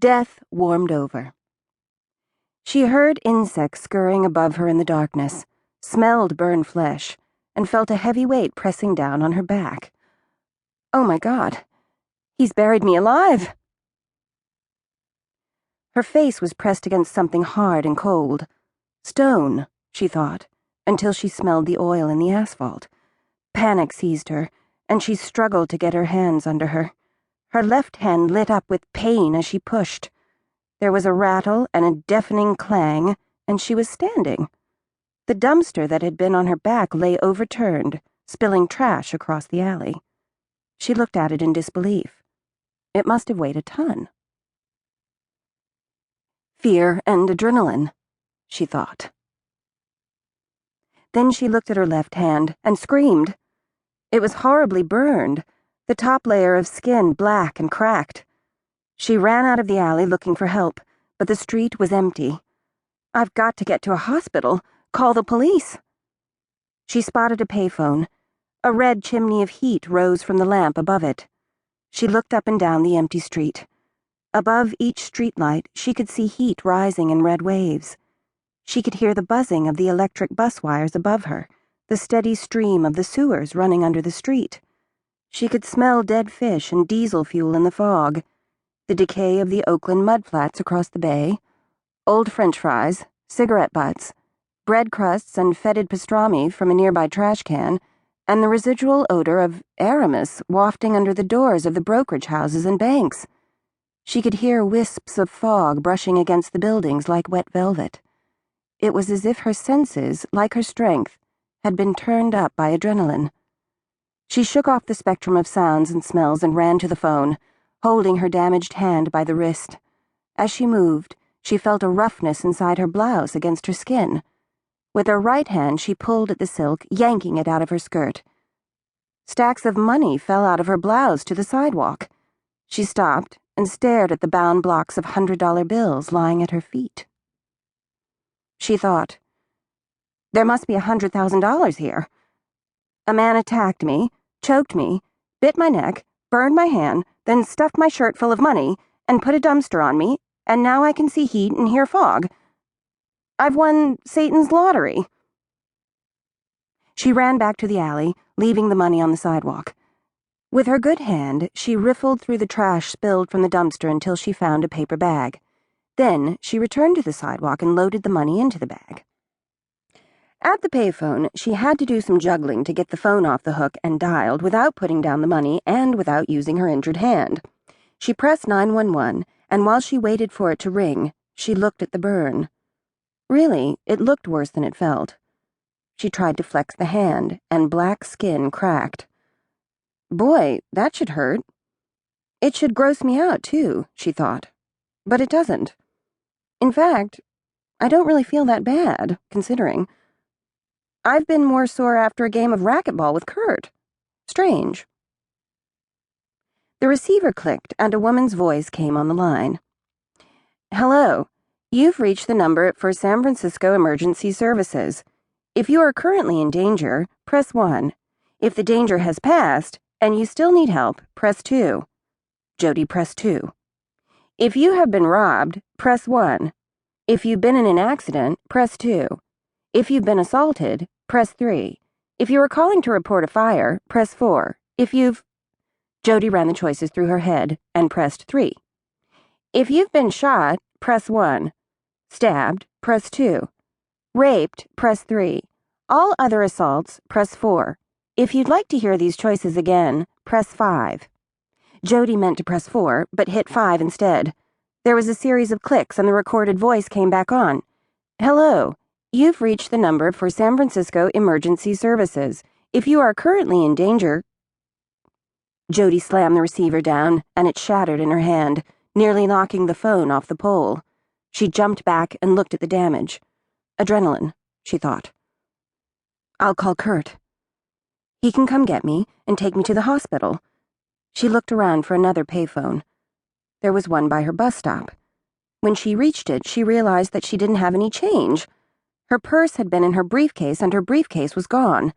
Death warmed over. She heard insects scurrying above her in the darkness, smelled burned flesh, and felt a heavy weight pressing down on her back. Oh my God, he's buried me alive! Her face was pressed against something hard and cold. Stone, she thought, until she smelled the oil in the asphalt. Panic seized her, and she struggled to get her hands under her. Her left hand lit up with pain as she pushed. There was a rattle and a deafening clang, and she was standing. The dumpster that had been on her back lay overturned, spilling trash across the alley. She looked at it in disbelief. It must have weighed a ton. Fear and adrenaline, she thought. Then she looked at her left hand and screamed. It was horribly burned, the top layer of skin black and cracked. She ran out of the alley looking for help, but the street was empty. I've got to get to a hospital. Call the police. She spotted a payphone. A red chimney of heat rose from the lamp above it. She looked up and down the empty street. Above each streetlight, she could see heat rising in red waves. She could hear the buzzing of the electric bus wires above her, the steady stream of the sewers running under the street. She could smell dead fish and diesel fuel in the fog, the decay of the Oakland mudflats across the bay, old French fries, cigarette butts, bread crusts and fetid pastrami from a nearby trash can, and the residual odor of Aramis wafting under the doors of the brokerage houses and banks. She could hear wisps of fog brushing against the buildings like wet velvet. It was as if her senses, like her strength, had been turned up by adrenaline. She shook off the spectrum of sounds and smells and ran to the phone, holding her damaged hand by the wrist. As she moved, she felt a roughness inside her blouse against her skin. With her right hand, she pulled at the silk, yanking it out of her skirt. Stacks of money fell out of her blouse to the sidewalk. She stopped and stared at the bound blocks of $100 bills lying at her feet. She thought, there must be $100,000 here. A man attacked me, choked me, bit my neck, burned my hand, then stuffed my shirt full of money, and put a dumpster on me, and now I can see heat and hear fog. I've won Satan's lottery. She ran back to the alley, leaving the money on the sidewalk. With her good hand, she riffled through the trash spilled from the dumpster until she found a paper bag. Then she returned to the sidewalk and loaded the money into the bag. At the payphone, she had to do some juggling to get the phone off the hook and dialed without putting down the money and without using her injured hand. She pressed 911, and while she waited for it to ring, she looked at the burn. Really, it looked worse than it felt. She tried to flex the hand, and black skin cracked. Boy, that should hurt. It should gross me out, too, she thought. But it doesn't. In fact, I don't really feel that bad, considering. I've been more sore after a game of racquetball with Kurt. Strange. The receiver clicked, and a woman's voice came on the line. Hello. You've reached the number for San Francisco Emergency Services. If you are currently in danger, press 1. If the danger has passed, and you still need help, press 2. Jody pressed 2. If you have been robbed, press 1. If you've been in an accident, press 2. If you've been assaulted, press 3. If you are calling to report a fire, press 4. If you've... Jody ran the choices through her head and pressed 3. If you've been shot, press 1. Stabbed, press 2. Raped, press 3. All other assaults, press 4. If you'd like to hear these choices again, press 5. Jody meant to press 4, but hit 5 instead. There was a series of clicks and the recorded voice came back on. Hello. You've reached the number for San Francisco Emergency Services. If you are currently in danger... Jody slammed the receiver down, and it shattered in her hand, nearly knocking the phone off the pole. She jumped back and looked at the damage. Adrenaline, she thought. I'll call Kurt. He can come get me and take me to the hospital. She looked around for another payphone. There was one by her bus stop. When she reached it, she realized that she didn't have any change. Her purse had been in her briefcase, and her briefcase was gone.